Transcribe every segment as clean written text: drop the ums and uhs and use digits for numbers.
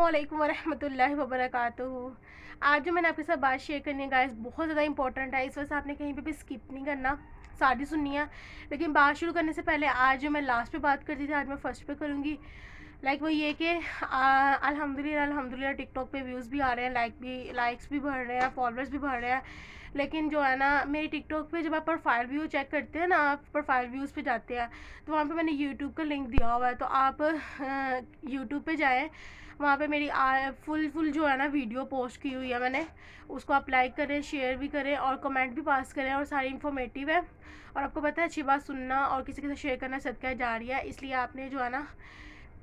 अस्सलामुअलैकुम वरहमतुल्लाहि वबरकातुहू। आज जो मैंने आपके साथ बात शेयर करनी है गाइस बहुत ज़्यादा इंपॉर्टेंट है, इस वजह से आपने कहीं पे भी स्किप नहीं करना, सारी सुननी है। लेकिन बात शुरू करने से पहले आज जो मैं लास्ट पे बात करती थी आज मैं फर्स्ट पे करूँगी। वो ये कि अल्हम्दुलिल्लाह टिकटॉक पे व्यूज़ भी आ रहे हैं, लाइक्स भी बढ़ रहे हैं, फॉलोअर्स भी बढ़ रहे हैं। लेकिन जो है ना मेरी टिकटॉक पे जब आप प्रोफाइल व्यू चेक करते हैं ना, आप प्रोफाइल व्यूज़ पे जाते हैं तो वहाँ पे मैंने यूट्यूब का लिंक दिया हुआ है, तो आप यूट्यूब पे जाएँ। वहाँ पे मेरी फुल जो है ना वीडियो पोस्ट की हुई है मैंने, उसको आप लाइक करें, शेयर भी करें और कमेंट भी पास करें, और सारी इन्फॉर्मेटिव है। और आपको पता है अच्छी बात सुनना और किसी के साथ शेयर करना सदका जारिया है, इसलिए आपने जो है ना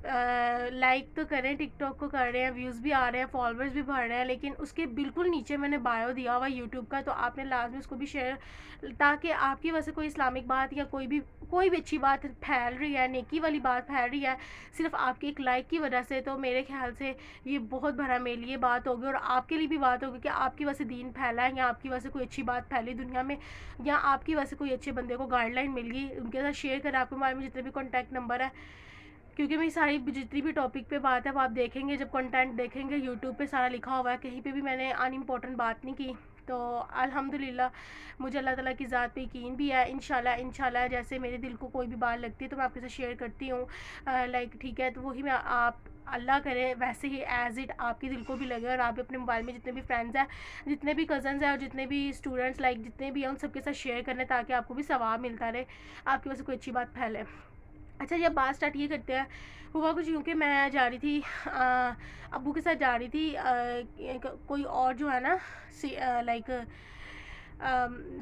लाइक तो करें, टिकटॉक को कर रहे हैं, व्यूज़ भी आ रहे हैं, फॉलोअर्स भी बढ़ रहे हैं, लेकिन उसके बिल्कुल नीचे मैंने बायो दिया हुआ यूट्यूब का, तो आपने लाजमी उसको भी शेयर, ताकि आपकी वजह से कोई इस्लामिक बात या कोई भी अच्छी बात फैल रही है, नेकी वाली बात फैल रही है सिर्फ आपके एक लाइक की वजह से, तो मेरे ख्याल से ये बहुत बड़ा मेरे लिए बात होगी और आपके लिए भी बात होगी कि आपकी वजह से दीन फैला है, या आपकी वजह से कोई अच्छी बात फैली दुनिया में, या आपकी वजह से कोई अच्छे बंदे को गाइडलाइन मिल गई, उनके साथ शेयर करें। आपके बारे में जितने भी कॉन्टैक्ट नंबर है, क्योंकि मेरी सारी जितनी भी टॉपिक पे बात है वो आप देखेंगे, जब कंटेंट देखेंगे यूट्यूब पे सारा लिखा हुआ है, कहीं पे भी मैंने अनइम्पॉर्टेंट बात नहीं की। तो अल्हम्दुलिल्लाह मुझे अल्लाह ताला की ज़ात पे यकीन भी है, इंशाल्लाह जैसे मेरे दिल को कोई भी बात लगती है तो मैं आपके साथ शेयर करती हूँ। ठीक है, तो वही मैं आप अल्लाह करे वैसे ही एज़ इट आपके दिल को भी लगे, और आप अपने मोबाइल में जितने भी फ्रेंड्स हैं, जितने भी कज़न्स हैं और जितने भी स्टूडेंट्स जितने भी हैं उन सबके साथ शेयर करने, ताकि आपको भी सवाब मिलता रहे, आपकी वजह से कोई अच्छी बात फैले। अच्छा, जब बात स्टार्ट ये करते हैं, हुआ कुछ यूँ कि मैं जा रही थी अब्बू के साथ जा रही थी, कोई और जो है ना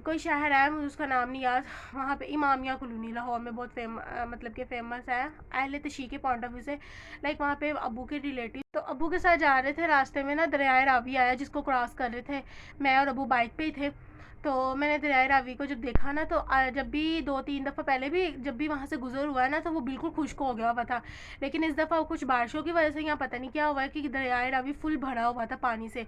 कोई शहर है, मुझे उसका नाम नहीं याद, वहाँ पे इमामिया कॉलोनी लाहौर में बहुत मतलब कि फ़ेमस है अहले तशी के पॉइंट ऑफ व्यू से। वहाँ पे अब्बू के रिलेटिव, तो अब्बू के साथ जा रहे थे, रास्ते में ना दरियाए रावी आया जिसको क्रॉस कर रहे थे, मैं और अब्बू बाइक पे ही थे। तो मैंने दरियाए रावी को जब देखा ना, तो जब भी 2-3 दफ़ा पहले भी जब भी वहाँ से गुजर हुआ है ना, तो वो बिल्कुल खुश्क हो गया हुआ था, लेकिन इस दफ़ा कुछ बारिशों की वजह से यहाँ पता नहीं क्या हुआ है कि दरियाए रावी फुल भरा हुआ था पानी से।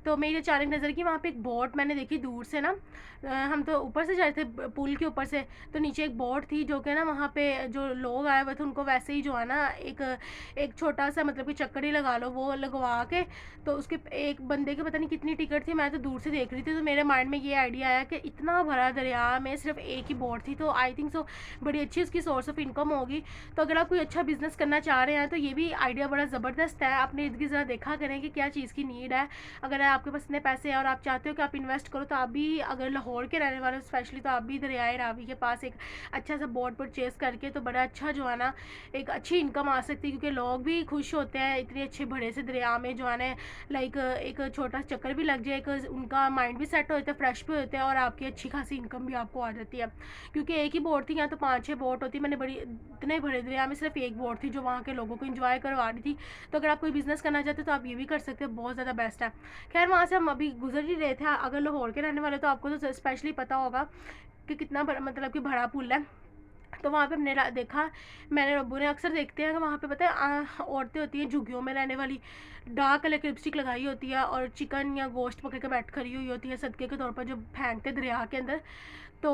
तो मेरी अचानक नज़र की वहाँ पे एक बोट मैंने देखी दूर से ना, हम तो ऊपर से जा रहे थे पुल के ऊपर से, तो नीचे एक बोट थी जो कि ना वहाँ पे जो लोग आए हुए थे उनको वैसे ही जो है ना एक छोटा सा मतलब कि चक्कर ही लगा लो वो लगवा के, तो उसके एक बंदे के पता नहीं कितनी टिकट थी, मैं तो दूर से देख रही थी, तो मेरे माइंड में ये आइडिया आया कि इतना भरा दरिया में सिर्फ एक ही बोट थी, तो आई थिंक सो बड़ी अच्छी उसकी सोर्स ऑफ इनकम होगी। तो अगर आप कोई अच्छा बिजनेस करना चाह रहे हैं तो ये भी आइडिया बड़ा ज़बरदस्त है, आपने इर्द गिर्द ज़रा देखा करें कि क्या चीज़ की नीड है। अगर आपके पास इतने पैसे हैं और आप चाहते हो कि आप इन्वेस्ट करो, तो आप भी अगर लाहौर के रहने वाले हो स्पेशली, तो आप भी दरियाए रावी के पास एक अच्छा सा बोट परचेज करके तो बड़ा अच्छा जो है ना एक अच्छी इनकम आ सकती है, क्योंकि लोग भी खुश होते हैं इतने अच्छे बड़े से दरिया में जो है ना, एक छोटा चक्कर भी लग जाए, एक उनका माइंड भी सेट हो जाता है, फ्रेश भी होते हैं, और आपकी अच्छी खासी इनकम भी आपको आ जाती है। क्योंकि एक ही बोट थी, यहाँ तो 5-6 बोट होती, मैंने बड़ी इतने बड़े दरिया में सिर्फ एक बोट थी जो वहाँ के लोगों को इंजॉय करवा रही थी। तो अगर आप कोई बिज़नेस करना चाहते हो तो आप ये भी कर सकते हो, बहुत ज़्यादा बेस्ट है। खैर, वहाँ से हम अभी गुजर ही रहे थे, अगर लाहौर के रहने वाले तो आपको तो स्पेशली पता होगा कि कितना मतलब कि बड़ा पुल है। तो वहाँ पे हमने देखा, मैंने अब्बू ने अक्सर देखते हैं कि वहाँ पे पता है औरतें होती हैं झुग्गियों में रहने वाली, डार्क कलर की लिपस्टिक लगाई होती है और चिकन या गोश्त पकड़ के बैठ खड़ी हुई होती है सदके के तौर पर, जो फेंकते दरिया के अंदर। तो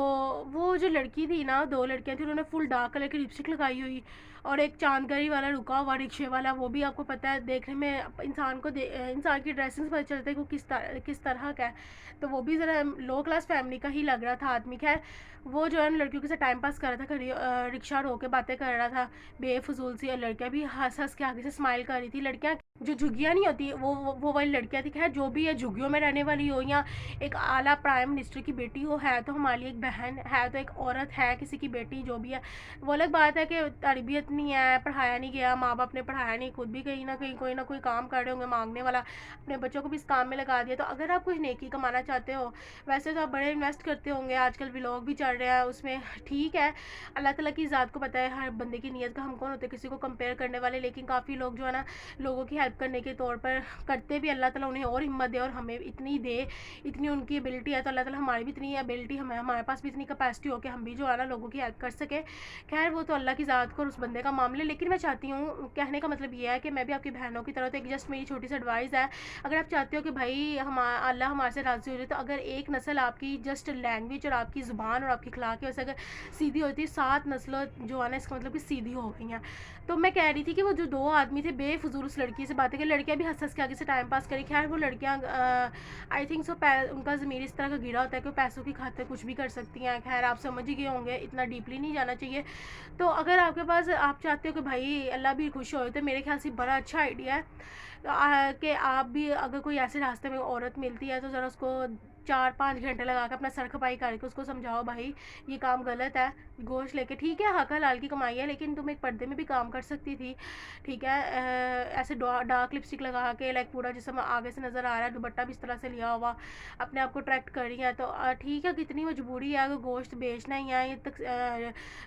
वो जो लड़की थी ना, 2 लड़कियाँ थी, उन्होंने फुल डार्क कलर की लिपस्टिक लगाई हुई, और एक चांदगरी वाला रुका हुआ रिक्शे वाला, वो भी आपको पता है देखने में इंसान की ड्रेसिंग से पता चलता है कि वो किस तरह का है, तो वो भी ज़रा लो क्लास फैमिली का ही लग रहा था आदमी। खैर, वो जो है ना लड़कियों के साथ टाइम पास कर रहा था, खड़ी रिक्शा रोक के बातें कर रहा था बेफजूल सी, और लड़कियाँ भी हंस हंस के आगे से स्माइल कर रही थी। लड़कियाँ जो झुग्गियाँ नहीं होती वो वाली लड़कियाँ थी। खैर, जो भी है, झुग्गियों में रहने वाली हो या एक आला प्राइम मिनिस्टर की बेटी हो, है तो हमारे लिए एक बहन, है तो एक औरत, है किसी की बेटी, जो भी है वो अलग बात है कि तरबियत नहीं है, पढ़ाया नहीं गया, माँ बाप ने पढ़ाया नहीं, खुद भी कहीं ना कहीं कोई ना कोई काम कर रहे होंगे मांगने वाला, अपने बच्चों को भी इस काम में लगा दिया। तो अगर आप कुछ नेकी कमाना चाहते हो, वैसे तो आप बड़े इन्वेस्ट करते होंगे, आजकल व्लॉग भी चल रहा है उसमें, ठीक है, अल्लाह ताला की ज़ात को पता है हर बंदे की नीयत का, हम कौन होते किसी को कंपेयर करने वाले, लेकिन काफ़ी लोग जो है ना लोगों की हेल्प करने के तौर पर करते भी, अल्लाह ताला उन्हें और हिम्मत दे और हमें इतनी दे, इतनी उनकी एबिलिटी है, तो अल्लाह ताला हमारी भी इतनी एबिलिटी, हमारे पास भी इतनी कैपेसिटी हो कि हम भी जो है ना लोगों की हेल्प कर सके। खैर, वो तो अल्लाह की ज़ात को और उस बंदे का मामले, लेकिन मैं चाहती हूँ, कहने का मतलब ये है कि मैं भी आपकी बहनों की तरह, तो एक जस्ट मेरी छोटी सी एडवाइस है, अगर आप चाहते हो कि भाई अल्लाह हमारे से राज़ी हो जाए, तो अगर एक नस्ल आपकी जस्ट लैंग्वेज और आपकी ज़ुबान और आपकी अखलाक की वजह से अगर सीधी होती है, 7 नस्लों जो है ना इसका मतलब कि सीधी हो गई हैं। तो मैं कह रही थी कि वो जो 2 आदमी थे बेफिजूल उस लड़की से बातें की, लड़कियां भी हंस हंस के आगे से टाइम पास करी। खैर वो लड़कियां आई थिंक सो उनका ज़मीर इस तरह का गिरा होता है कि वो पैसों की खातिर कुछ भी कर सकती हैं। खैर आप समझ ही गए होंगे, इतना डीपली नहीं जाना चाहिए। तो अगर आपके पास आप चाहते हो कि भाई अल्लाह भी खुश हो, तो मेरे ख्याल से बड़ा अच्छा आइडिया है कि आप भी अगर कोई ऐसे रास्ते में औरत मिलती है तो ज़रा उसको 4-5 घंटे लगा के अपना सर खपाई करके उसको समझाओ भाई ये काम गलत है। गोश्त लेके ठीक है हक हलाल की कमाई है, लेकिन तुम एक पर्दे में भी काम कर सकती थी। ठीक है ऐसे डार्क लिपस्टिक लगा के लाइक पूरा जिसम आगे से नज़र आ रहा है, दुपट्टा भी इस तरह से लिया हुआ, अपने आप को अट्रैक्ट कर रही है, तो ठीक है कितनी मजबूरी है, अगर गोश्त बेचना ही है ये तक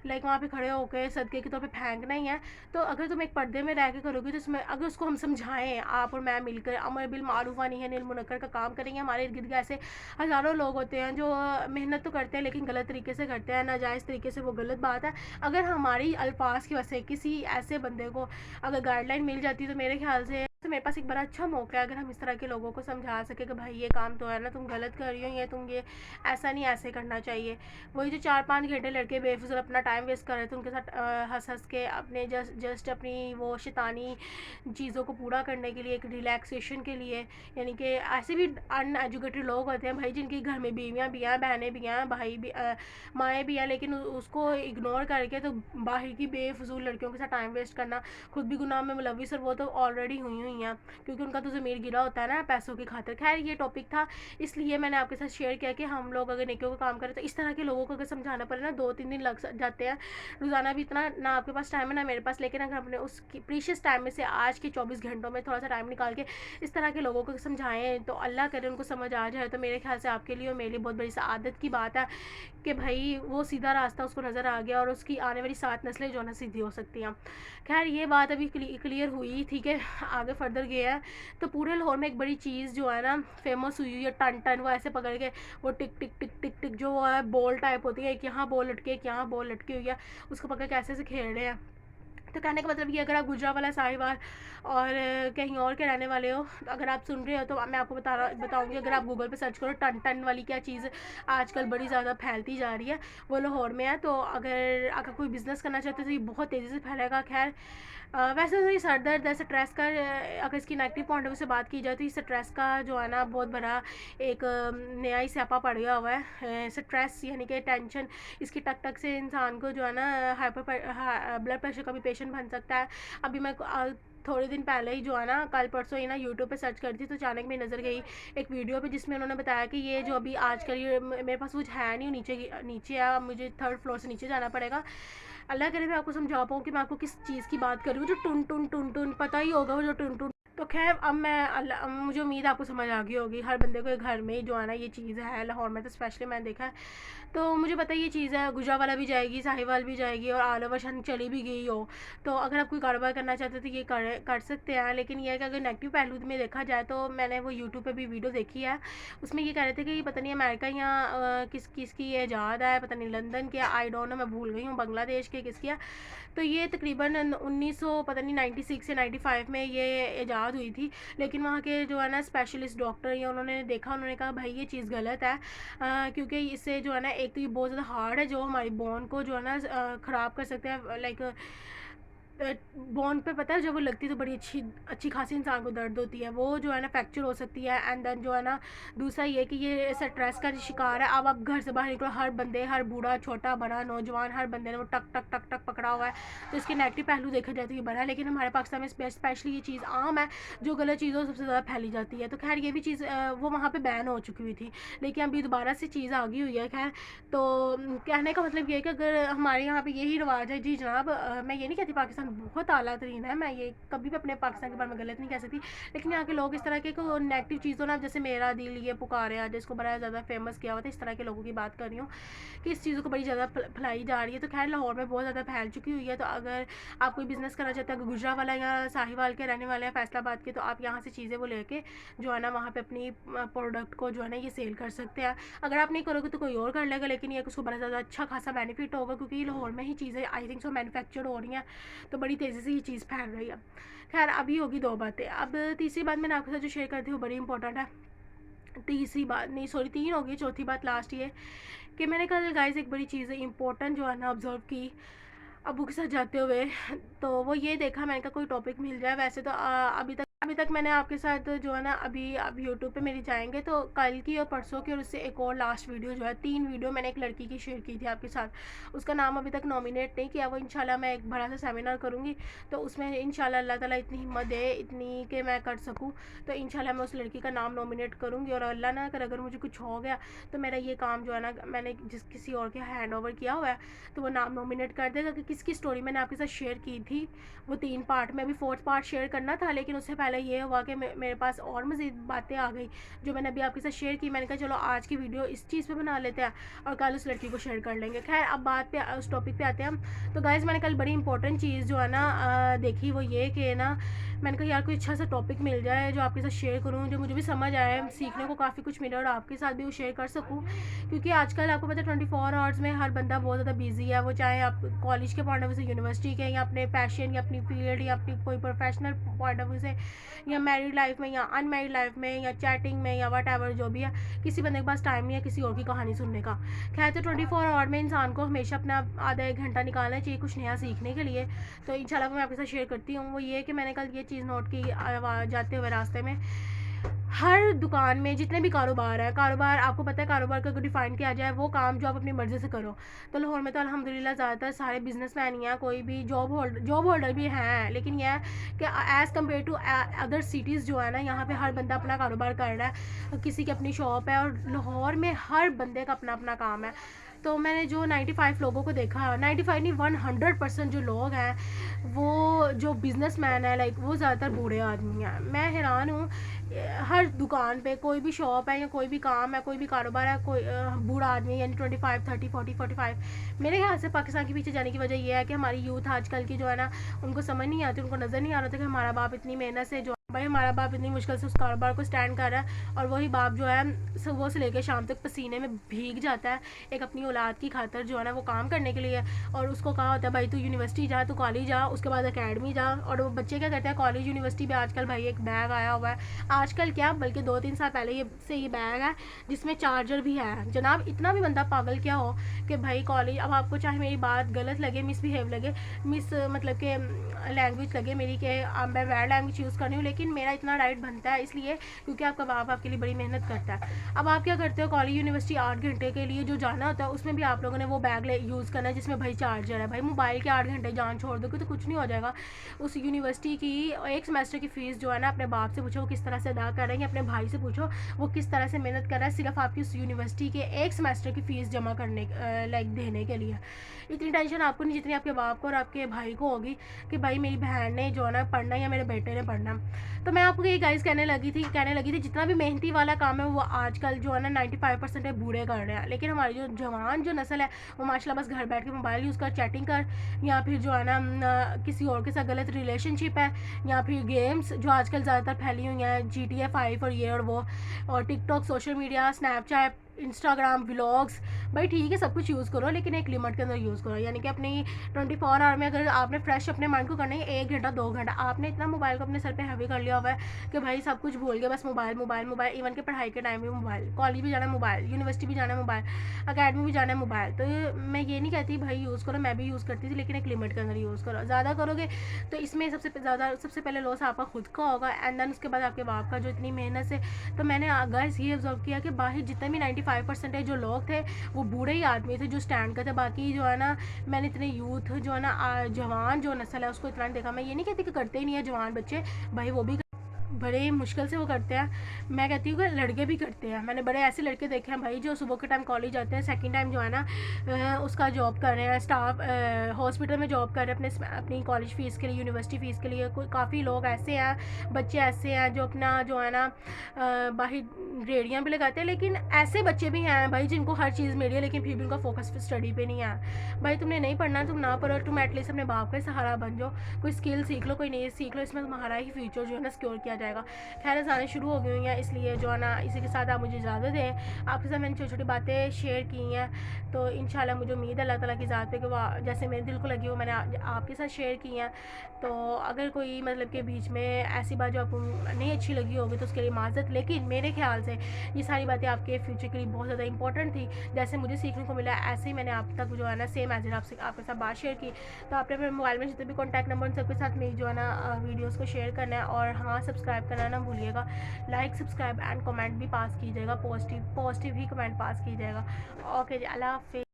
लाइक वहाँ पे खड़े होकर सदके के तौर पे फेंकना ही है, तो अगर तुम एक पर्दे में रह के करोगे तो उसमें अगर उसको हम समझाएं आप और मैं मिलकर अमर बिल मारूफ व नही अनिल मुनक्कर का काम करेंगे। हमारे इर्द गिर्द ऐसे हज़ारों लोग होते हैं जो मेहनत तो करते हैं लेकिन गलत तरीके से करते हैं, नाजायज़ तरीके से, वो गलत बात है। अगर हमारी अल्फाज की वजह से किसी ऐसे बंदे को अगर गाइडलाइन मिल जाती तो मेरे ख्याल से तो मेरे पास एक बड़ा अच्छा मौका है अगर हम इस तरह के लोगों को समझा सके कि भाई ये काम तो है ना तुम गलत कर रही हो, ये तुम ये ऐसा नहीं ऐसे करना चाहिए। वही जो 4-5 घंटे लड़के बेफिजूल अपना टाइम वेस्ट कर रहे थे उनके साथ हंस हंस के अपने जस्ट अपनी वो शैतानी चीज़ों को पूरा करने के लिए, एक रिलैक्सेशन के लिए, यानी कि ऐसे भी अनएजुकेटेड लोग होते हैं भाई जिनके घर में बीवियाँ भी हैं, बहनें भी हैं, भाई भी माएँ भी हैं, लेकिन उसको इग्नोर करके तो बाहर की बेफिजूल लड़कियों के साथ टाइम वेस्ट करना, खुद भी गुनाह में मुलविस और वो तो ऑलरेडी हुई हुई हैं क्योंकि उनका तो ज़मीर गिरा होता है ना पैसों की खातिर। खैर ये टॉपिक था इसलिए मैंने आपके साथ शेयर किया कि हम लोग अगर नेकियों का काम करें तो इस तरह के लोगों को अगर समझाना पड़े ना 2-3 दिन लग जाते हैं। रोज़ाना भी इतना ना आपके पास टाइम है ना मेरे पास, लेकिन अगर हमने उस प्रीशियस टाइम में से आज के 24 घंटों में थोड़ा सा टाइम निकाल के इस तरह के लोगों को समझाएं तो अल्लाह करे उनको समझ आ जाए, तो मेरे ख्याल से आपके लिए और मेरे लिए बहुत बड़ी सआदत की बात है कि भाई वो सीधा रास्ता उसको नज़र आ गया और उसकी आने वाली 7 नस्लें जो है ना सीधी हो सकती हैं। खैर ये बात अभी क्लियर हुई, ठीक है आगे फर्दर गया है तो पूरे लाहौर में एक बड़ी चीज़ जो है ना फेमस हुई है, टन टन वो ऐसे पकड़ के वो टिक टिक टिक टिक टिक जो वो है बॉल टाइप होती है, एक यहाँ बॉल लटके एक यहाँ बॉल लटकी हुई है, उसको पकड़ के ऐसे ऐसे खेल रहे हैं। तो कहने का मतलब ये अगर आप गुजरावाला साहिवाल और कहीं और के रहने वाले हो, अगर आप सुन रहे हो तो मैं आपको बताऊंगी अगर आप गूगल पे सर्च करो टन टन वाली क्या चीज़ आजकल बड़ी ज़्यादा फैलती जा रही है, वो लाहौर में है। तो अगर कोई बिज़नेस करना चाहते हो तो ये बहुत तेज़ी से फैलेगा। खैर वैसे तो ये सर दर्द है स्ट्रेस का, अगर इसकी नेगेटिव पॉइंट ऑफ व्यू से बात की जाए तो ये स्ट्रेस का जो है ना बहुत बड़ा एक नया ही स्यापा पड़ गया हुआ है। स्ट्रेस यानी कि टेंशन, इसकी टक टक से इंसान को जो है ना ब्लड प्रेशर का भी पेशेंट बन सकता है। अभी मैं थोड़े दिन पहले ही जो है ना कल परसों ही ना यूट्यूब पे सर्च करती तो अचानक मेरी नज़र गई एक वीडियो पे जिसमें उन्होंने बताया कि ये जो अभी आजकल ये मेरे पास कुछ है नहीं, नीचे है, मुझे 3rd फ्लोर से नीचे जाना पड़ेगा। अल्लाह करे मैं आपको समझा पाऊँ कि मैं आपको किस चीज़ की बात कर रही हूँ, जो टुन टुन टुन टुन पता ही होगा वो जो टुन टुन। तो खैर अब मुझे उम्मीद आपको समझ आ गई होगी, हर बंदे को घर में ही जो है ना ये चीज़ है, लाहौर में तो स्पेशली मैंने देखा है। तो मुझे पता है ये चीज़ है, गुजरावाला भी जाएगी, साहिवाल भी जाएगी और ऑल ओवर शन चली भी गई हो। तो अगर आप कोई कारोबार करना चाहते हो तो ये कर सकते हैं, लेकिन ये है कि अगर नेगेटिव पहलू में देखा जाए तो मैंने वो यूट्यूब पे भी वीडियो देखी है, उसमें ये कह रहे थे कि पता नहीं अमेरिका या किसकी ये ईजाद है, पता नहीं लंदन के, आई डोंट नो, मैं भूल गई हूँ, बांग्लादेश के किसकी है। तो ये तकरीबन 1900 पता नहीं 96 या 95 में ये ईजाद हुई थी, लेकिन वहाँ के जो है ना स्पेशलिस्ट डॉक्टर या उन्होंने देखा, उन्होंने कहा भाई ये चीज़ गलत है क्योंकि इससे जो है ना एक तो ये बहुत ज़्यादा हार्ड है जो हमारी बोन को जो है ना ख़राब कर सकते हैं। लाइक बोन पे पता है जब वो लगती है तो बड़ी अच्छी खासी इंसान को दर्द होती है, वो जो है ना फ्रैक्चर हो सकती है। एंड देन जो है ना दूसरा ये कि ये स्ट्रेस का शिकार है। अब आप घर से बाहर निकलो, हर बंदे, हर बूढ़ा छोटा बड़ा नौजवान, हर बंदे ने वो टक टक टक टक पकड़ा हुआ है। तो इसके नेगेटिव पहलू देखा जाए तो ये बड़ा है, लेकिन हमारे पाकिस्तान में स्पेशली ये चीज़ आम है जो गलत चीज़ों सबसे ज़्यादा फैली जाती है। तो खैर ये भी चीज़ वो वहाँ पर बैन हो चुकी हुई थी, लेकिन अभी दोबारा से चीज़ आ गई हुई है। खैर तो कहने का मतलब ये है कि अगर हमारे यहाँ पर यही रिवाज है, जी जनाब, मैं ये नहीं कहती पाकिस्तान बहुत आला है, मैं ये कभी भी अपने पाकिस्तान के बारे में गलत नहीं कह सकती, लेकिन यहाँ के लोग इस तरह के नेगेटिव चीज़ों ना, जैसे मेरा दिल ये पुकारे आज इसको बड़ा ज़्यादा फेमस किया हुआ था, इस तरह के लोगों की बात कर रही हूँ कि इस चीज़ों को बड़ी ज़्यादा फैलाई जा रही है। तो खैर लाहौर में बहुत ज़्यादा फैल चुकी हुई है। तो अगर आप कोई बिज़नेस करना चाहते हैं, गुजरावाला या साहिवाल के रहने वाले हैं, फैसलाबाद के, तो आप यहाँ से चीज़ें वो लेके जो है ना वहाँ पर अपनी प्रोडक्ट को जो है ना ये सेल कर सकते हैं। अगर आप नहीं करोगे तो कोई और कर लेगा, लेकिन ये उसको बड़ा ज़्यादा अच्छा खासा बेनिफिट होगा क्योंकि लाहौर में ही चीज़ें आई थिंक सो मैन्युफैक्चर्ड हो रही हैं, तो बड़ी तेज़ी से ये चीज़ फैल रही है। खैर अभी होगी 2 बातें। अब तीसरी बात मैंने आपके साथ जो शेयर करती हूँ बड़ी इंपॉर्टेंट है। तीसरी बात नहीं, सॉरी 3 हो गई, चौथी बात लास्ट ये कि मैंने कल गाइस एक बड़ी चीज़ इंपॉर्टेंट जो है ना ऑब्ज़र्व की अबू के साथ जाते हुए। तो वो ये देखा, मैंने कहा कोई टॉपिक मिल जाए। वैसे तो अभी तक मैंने आपके साथ जो है ना अभी यूट्यूब पे मेरी जाएंगे तो कल की और परसों की और उससे एक और लास्ट वीडियो जो है 3 वीडियो मैंने एक लड़की की शेयर की थी आपके साथ। उसका नाम अभी तक नॉमिनेट नहीं किया, वो इंशाल्लाह मैं एक बड़ा सा सेमिनार करूँगी तो उसमें इंशाल्लाह अल्लाह ताला इतनी हिम्मत दे इतनी कि मैं कर सकूँ तो इंशाल्लाह मैं उस लड़की का नाम नॉमिनेट करूँगी। और अल्लाह ना कर अगर मुझे कुछ हो गया तो मेरा ये काम जो है ना मैंने जिस किसी और के हैंड ओवर किया हुआ है तो वो नाम नॉमिनेट कर देगा। कि किसकी स्टोरी मैंने आपके साथ शेयर की थी वो 3 पार्ट में, अभी 4th पार्ट शेयर करना था लेकिन उससे पहले ये हुआ कि मेरे पास और मज़ीद बातें आ गई जो मैंने अभी आपके साथ शेयर की। मैंने कहा चलो आज की वीडियो इस चीज़ पे बना लेते हैं और कल उस लड़की को शेयर कर लेंगे। खैर अब बात पे उस टॉपिक पे आते हैं हम। तो गाइज़ मैंने कल बड़ी इंपॉर्टेंट चीज़ जो है ना देखी, वो ये कि ना मैंने कहा यार कोई अच्छा सा टॉपिक मिल जाए जो आपके साथ शेयर करूँ, जो मुझे भी समझ आए, सीखने को काफ़ी कुछ मिला और आपके साथ भी वो शेयर कर सकूँ। क्योंकि आजकल आपको पता है 24 आवर्स में हर बंदा बहुत ज़्यादा बिजी है, वो चाहे आप कॉलेज के पॉइंट ऑफ व्यू से, यूनिवर्सिटी के, या अपने पैशन या अपनी फील्ड या अपनी कोई प्रोफेशनल पॉइंट ऑफ व्यू से, या मैरिड लाइफ में या अनमैरिड लाइफ में या चैटिंग में या वट एवर जो भी है, किसी बंदे के पास टाइम नहीं है किसी और की कहानी सुनने का। खैर तो 24 आवर में इंसान को हमेशा अपना आधा 1 घंटा निकालना चाहिए कुछ नया सीखने के लिए। तो इंशाल्लाह मैं आपके साथ शेयर करती हूँ। वो ये कि मैंने कल ये चीज़ नोट की जाते हुए रास्ते में, हर दुकान में जितने भी कारोबार है, कारोबार आपको पता है कारोबार का डिफ़ाइन किया जाए वो काम जो आप अपनी मर्ज़ी से करो। तो लाहौर में तो अल्हम्दुलिल्लाह ज़्यादातर सारे बिजनेसमैन ही हैं, कोई भी जॉब होल्डर भी हैं, लेकिन यह है कि as compare to other cities जो है ना यहाँ पे हर बंदा अपना कारोबार कर रहा है, किसी की अपनी शॉप है और लाहौर में हर बंदे का अपना अपना काम है। तो मैंने जो 95 लोगों को देखा, 95 नहीं 100% जो लोग हैं वो जो बिजनेसमैन है लाइक वो ज़्यादातर बूढ़े आदमी हैं। मैं हैरान हूँ, हर दुकान पे कोई भी शॉप है या कोई भी काम है, कोई भी कारोबार है, कोई बूढ़ा आदमी यानी 25 30 40 45। मेरे ख्याल से पाकिस्तान के पीछे जाने की वजह यह है कि हमारी यूथ आजकल की जो है ना उनको समझ नहीं आती, उनको नज़र नहीं आ रहा था कि हमारा बाप इतनी मेहनत से जो भाई हमारा बाप इतनी मुश्किल से उस कारोबार को स्टैंड कर रहा है और वही बाप जो है सुबह से लेकर शाम तक पसीने में भीग जाता है एक अपनी औलाद की खातर जो है ना वो काम करने के लिए। और उसको कहा होता है भाई तू यूनिवर्सिटी जा, तू कॉलेज जा, उसके बाद अकेडमी जा। और वो बच्चे क्या करते हैं, कॉलेज यूनिवर्सिटी में आजकल भाई एक बैग आया हुआ है, आजकल क्या बल्कि 2-3 साल पहले ये बैग है जिसमें चार्जर भी है। जनाब इतना भी बंदा पागल क्या हो कि भाई कॉलेज, अब आपको चाहे मेरी बात गलत लगे, मिसबिहेव लगे, मतलब कि लैंग्वेज लगे मेरी कि मैं बैड लैंग्वेज यूज़ कर रही हूँ, लेकिन मेरा इतना राइट बनता है इसलिए क्योंकि आपका बाप आपके लिए बड़ी मेहनत करता है। अब आप क्या करते हो, कॉलेज यूनिवर्सिटी 8 घंटे के लिए जो जाना होता है उसमें भी आप लोगों ने वो बैग यूज़ करना है जिसमें भाई चार्जर है। भाई मोबाइल के 8 घंटे जान छोड़ दोगे तो कुछ नहीं हो जाएगा। उस यूनिवर्सिटी की एक सेमेस्टर की फ़ीस जो है ना अपने बाप से पूछो वो किस तरह से अदा कर रहे हैं, अपने भाई से पूछो वो किस तरह से मेहनत कर रहा है सिर्फ आपकी उस यूनिवर्सिटी के एक सेमेस्टर की फ़ीस जमा करने लाइक देने के लिए। इतनी टेंशन आपको नहीं जितनी आपके बाप को और आपके भाई को होगी कि भाई मेरी बहन ने जो है ना पढ़ना या मेरे बेटे ने पढ़ना। तो मैं आपको ये गाइस कहने लगी थी जितना भी मेहनती वाला काम है वो आजकल जो है ना 95% बूढ़े कर रहे हैं, लेकिन हमारी जो जवान जो नस्ल है वो माशाल्लाह बस घर बैठ के मोबाइल यूज़ कर, चैटिंग कर, या फिर जो है ना किसी और के साथ गलत रिलेशनशिप है, या फिर गेम्स जो आजकल ज़्यादातर फैली हुई हैं GTA 5 और ये और वो, और TikTok, social media, Snapchat, Instagram, vlogs. भाई ठीक है सब कुछ यूज़ करो लेकिन एक लिमिट के अंदर यूज़ करो। यानी कि अपनी 24 आवर में अगर आपने फ्रेश अपने माइंड को करना है 1 घंटा 2 घंटा, आपने इतना मोबाइल को अपने सर पे हैवी कर लिया हुआ है कि भाई सब कुछ भूल गए, बस मोबाइल मोबाइल मोबाइल। इवन के पढ़ाई के टाइम भी मोबाइल, कॉलेज भी जाना है मोबाइल, यूनिवर्सिटी भी जाना है मोबाइल, अकेडमी भी जाना है मोबाइल। तो मैं ये नहीं कहती भाई यूज़ करो, मैं भी यूज़ करती थी लेकिन एक लिमिट के अंदर यूज़ करो। ज़्यादा करोगे तो इसमें सबसे पहले लॉस आपका खुद का होगा एंड देन उसके बाद आपके बाप का जो इतनी मेहनत से। तो मैंने गाइस ये ऑब्जर्व किया कि बाहर जितने भी 95% जो लोग थे वो बूढ़े ही आदमी थे जो स्टैंड करते। बाकी जो है ना मैंने इतने यूथ जो है ना जवान जो नस्ल है उसको इतना देखा। मैं ये नहीं कहती कि करते ही नहीं है जवान बच्चे, भाई वो भी बड़े मुश्किल से वो करते हैं। मैं कहती हूँ कि लड़के भी करते हैं, मैंने बड़े ऐसे लड़के देखे हैं भाई जो सुबह के टाइम कॉलेज जाते हैं, सेकंड टाइम जो है ना उसका जॉब कर रहे हैं, स्टाफ हॉस्पिटल में जॉब कर रहे हैं अपनी कॉलेज फ़ीस के लिए, यूनिवर्सिटी फ़ीस के लिए। कोई काफ़ी लोग ऐसे हैं, बच्चे ऐसे हैं जो अपना जो है ना बाहर रेडियाँ भी लगाते हैं। लेकिन ऐसे बच्चे भी हैं भाई जिनको हर चीज़ मिली है लेकिन फिर भी उनका फोकस स्टडी पे नहीं है। भाई तुमने नहीं पढ़ना तुम ना पढ़ो, तुम एटलीस्ट अपने बाप का सहारा बन जाओ, कोई स्किल सीख लो, कोई नई सीख लो, इसमें तुम्हारा ही फ्यूचर जो है ना सिक्योर किया जाए। जाएगा। खैर आने शुरू हो गई हुई हैं, इसलिए जो है ना इसी के साथ आप मुझे इजाज़त दें। आपके साथ मैंने छोटी छोटी बातें शेयर की हैं, तो इंशाल्लाह मुझे उम्मीद है अल्लाह ताला की ज़ात पे कि वो जैसे मेरे दिल को लगी वो मैंने आपके साथ शेयर की हैं। तो अगर कोई मतलब कि बीच में ऐसी बात जो आपको नहीं अच्छी लगी होगी तो उसके लिए माज़रत, लेकिन मेरे ख्याल से ये सारी बातें आपके फ्यूचर के लिए बहुत ज़्यादा इंपॉर्टेंट थी। जैसे मुझे सीखने को मिला ऐसे ही मैंने आप तक जो है ना सेम एज आपसे आपके साथ बात शेयर की। तो आपने अपने मोबाइल में जितने भी कॉन्टैक्ट नंबर उन सबके साथ मेरी जो है ना वीडियोज़ को शेयर करना है, और हाँ सब्सक्राइब करना ना भूलिएगा। लाइक सब्सक्राइब एंड कमेंट भी पास कीजिएगा, पॉजिटिव ही कमेंट पास कीजिएगा। ओके जी, अल्लाह हाफ़िज़।